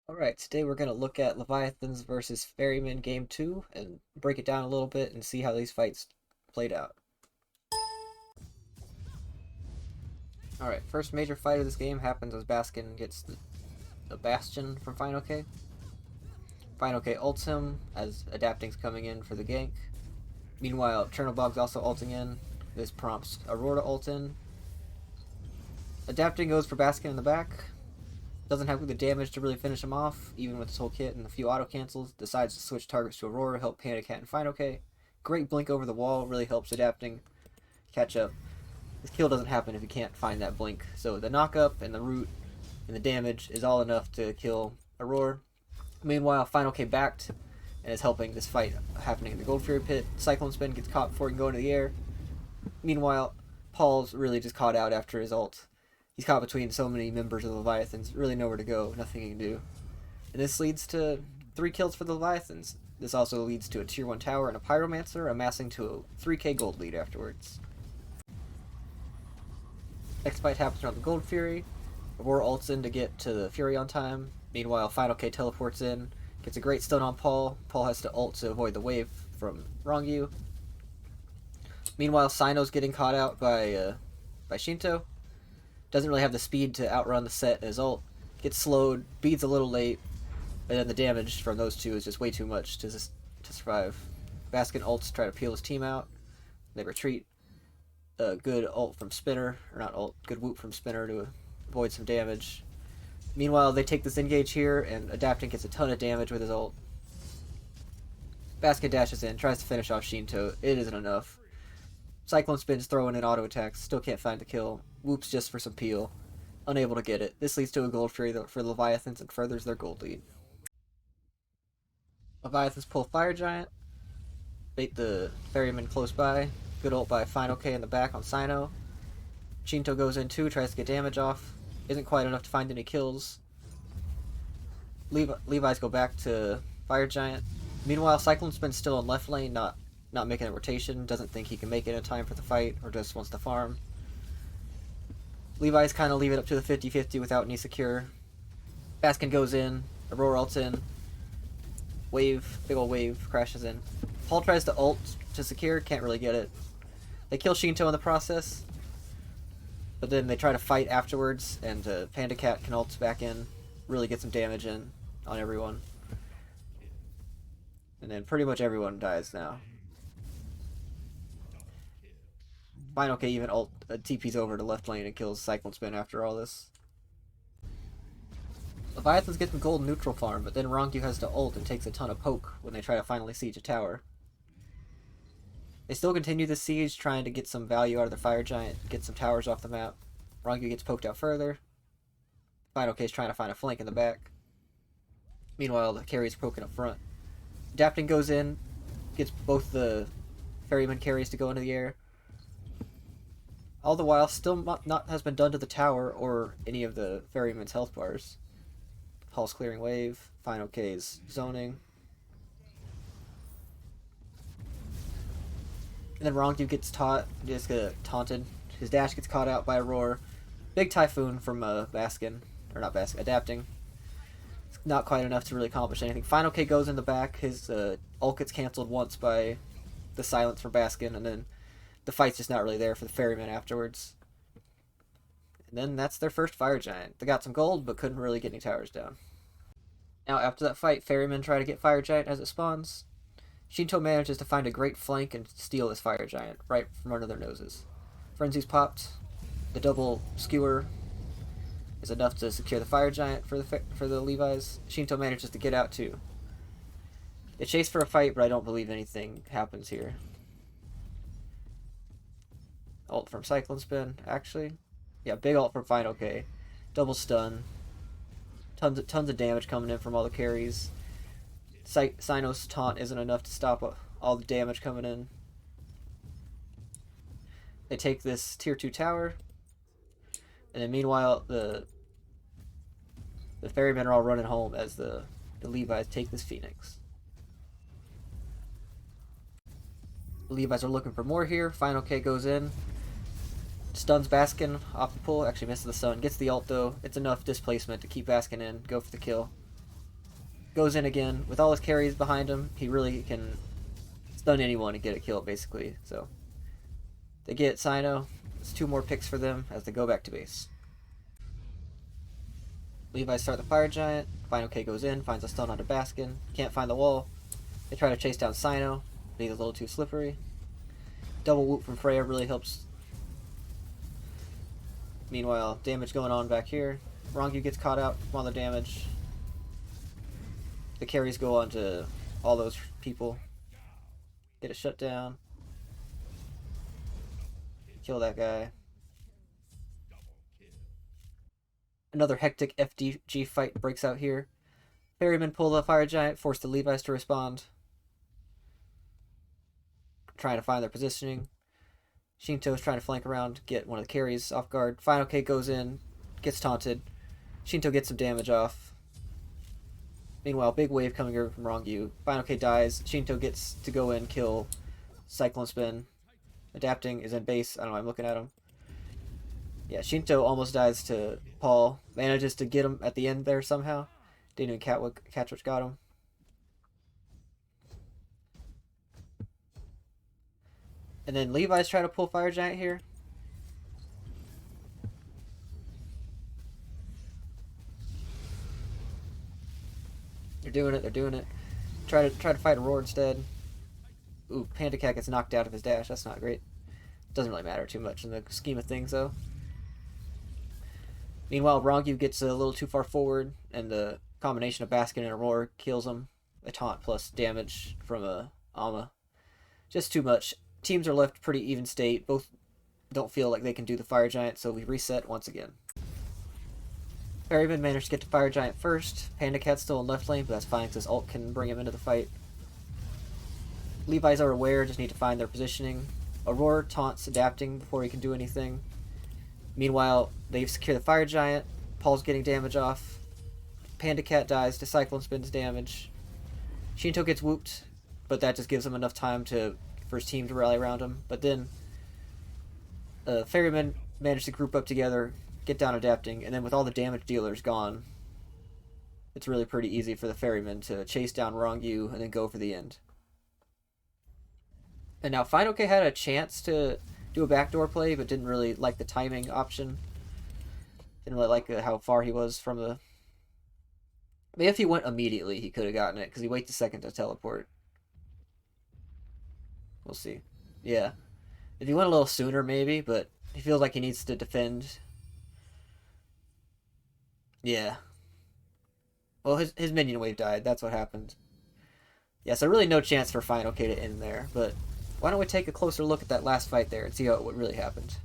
Alright, today we're going to look at Leviathans versus Ferrymen Game 2 and break it down a little bit and see how these fights played out. Alright, first major fight of this game happens as Baskin gets the Bastion from Final K. Final K ults him as Adapting's coming in for the gank. Meanwhile, Chernobog's also ulting in. This prompts Aurora to ult in. Adapting goes for Baskin in the back. Doesn't have the damage to really finish him off, even with his whole kit and a few auto cancels. Decides to switch targets to Aurora, help Panda Cat and Final K. Great blink over the wall, really helps Adapting catch up. This kill doesn't happen if you can't find that blink. So the knock up and the root and the damage is all enough to kill Aurora. Meanwhile, Final K backed and is helping this fight happening in the Gold Fury pit. Cyclone Spin gets caught before he can go into the air. Meanwhile, Paul's really just caught out after his ult. He's caught between so many members of the Leviathans, really nowhere to go, nothing he can do. And this leads to 3 kills for the Leviathans. This also leads to a tier 1 tower and a Pyromancer, amassing to a 3k gold lead afterwards. Next fight happens around the Gold Fury. Aurora ults in to get to the Fury on time. Meanwhile, Final K teleports in, gets a great stun on Paul. Paul has to ult to avoid the wave from Rongyu. Meanwhile, Sino's getting caught out by Shinto. Doesn't really have the speed to outrun the set in his ult. Gets slowed, beads a little late, and then the damage from those two is just way too much to survive. Baskin ults try to peel his team out. They retreat. A good ult from Spinner, or not ult, good whoop from Spinner to avoid some damage. Meanwhile, they take this engage here, and Adapting gets a ton of damage with his ult. Baskin dashes in, tries to finish off Shinto. It isn't enough. Cyclone Spin's throwing in auto attacks, still can't find the kill. Whoops just for some peel. Unable to get it. This leads to a gold fury for the Leviathans and furthers their gold lead. Leviathans pull Fire Giant. Bait the Ferryman close by. Good ult by Final K in the back on Sino. Shinto goes in too, tries to get damage off. Isn't quite enough to find any kills. Levi's go back to Fire Giant. Meanwhile, Cyclone Spin's still in left lane, not making a rotation, doesn't think he can make it in time for the fight, or just wants to farm. Levi's kind of leave it up to the 50-50 without any secure. Baskin goes in, Aurora ults in. Wave, big ol' wave, crashes in. Paul tries to ult to secure, can't really get it. They kill Shinto in the process, but then they try to fight afterwards, and Panda Cat can ult back in, really get some damage in on everyone. And then pretty much everyone dies now. Final K even ult TP's over to left lane and kills Cyclone Spin after all this. Leviathans get some gold neutral farm, but then Rongyu has to ult and takes a ton of poke when they try to finally siege a tower. They still continue the siege, trying to get some value out of the Fire Giant, get some towers off the map. Rongyu gets poked out further. Final K is trying to find a flank in the back. Meanwhile, the carry's poking up front. Adapting goes in, gets both the Ferryman carries to go into the air. All the while, still not has been done to the tower or any of the Ferryman's health bars. Paul's clearing wave. Final K's zoning. And then Rongyu gets taunted. His dash gets caught out by a roar. Big Typhoon from Baskin. Or not Baskin, Adapting. It's not quite enough to really accomplish anything. Final K goes in the back. His ult gets cancelled once by the silence from Baskin, and then the fight's just not really there for the Ferrymen afterwards. And then that's their first Fire Giant. They got some gold, but couldn't really get any towers down. Now, after that fight, Ferrymen try to get Fire Giant as it spawns. Shinto manages to find a great flank and steal this Fire Giant right from under their noses. Frenzy's popped. The double skewer is enough to secure the Fire Giant for the Levi's. Shinto manages to get out too. They chase for a fight, but I don't believe anything happens here. Ult from Cyclone Spin, actually. Yeah, big ult from Final K. Double stun. Tons of damage coming in from all the carries. Sino's taunt isn't enough to stop all the damage coming in. They take this tier 2 tower. And then meanwhile, the Ferrymen are all running home as the Levi's take this Phoenix. The Levi's are looking for more here. Final K goes in. Stuns Baskin off the pull. Actually misses the stun. Gets the ult though. It's enough displacement to keep Baskin in. Go for the kill. goes in again. With all his carries behind him, he really can stun anyone and get a kill, basically. So they get Sino. It's 2 more picks for them as they go back to base. Levi's start the Fire Giant. Final K goes in, finds a stun onto Baskin. Can't find the wall. They try to chase down Sino, but he's a little too slippery. Double whoop from Freya really helps. Meanwhile, damage going on back here. Rongyu gets caught out from all the damage. The carries go on to all those people. Get a shutdown. Kill that guy. Another hectic FDG fight breaks out here. Ferrymen pull the Fire Giant, force the Levi's to respond. Trying to find their positioning. Shinto's trying to flank around, get one of the carries off guard. Final K goes in, gets taunted. Shinto gets some damage off. Meanwhile, big wave coming over from Rongyu. Final K dies. Shinto gets to go in, kill. Cyclone Spin. Adapting is in base. I don't know, I'm looking at him. Yeah, Shinto almost dies to Paul. Manages to get him at the end there somehow. Didn't even catch what got him. And then Levi's trying to pull Fire Giant here. They're doing it, they're doing it. Try to fight a roar instead. Ooh, Panda Cat gets knocked out of his dash. That's not great. Doesn't really matter too much in the scheme of things, though. Meanwhile, Rongyu gets a little too far forward, and the combination of Baskin and Aurora kills him. A taunt plus damage from a Ama. Just too much. Teams are left pretty even state. Both don't feel like they can do the Fire Giant, so we reset once again. Ferryman managed to get to Fire Giant first. Panda Cat's still in left lane, but that's fine because his ult can bring him into the fight. Levi's are aware, just need to find their positioning. Aurora taunts adapting before he can do anything. Meanwhile, they've secured the Fire Giant. Paul's getting damage off. Panda Cat dies to Cyclone Spin's damage. Shinto gets whooped, but that just gives him enough time for his team to rally around him. But then Ferrymen manage to group up together, get down adapting, and then with all the damage dealers gone, it's really pretty easy for the Ferrymen to chase down Rongyu and then go for the end. And now Final K had a chance to do a backdoor play, but didn't really like the timing option. Didn't really like how far he was from the... I mean, if he went immediately, he could have gotten it, because he waits a second to teleport. We'll see. Yeah. If he went a little sooner, maybe, but he feels like he needs to defend. Yeah. Well, his minion wave died. That's what happened. Yeah, so really no chance for Final K to end there, but why don't we take a closer look at that last fight there and see what really happened.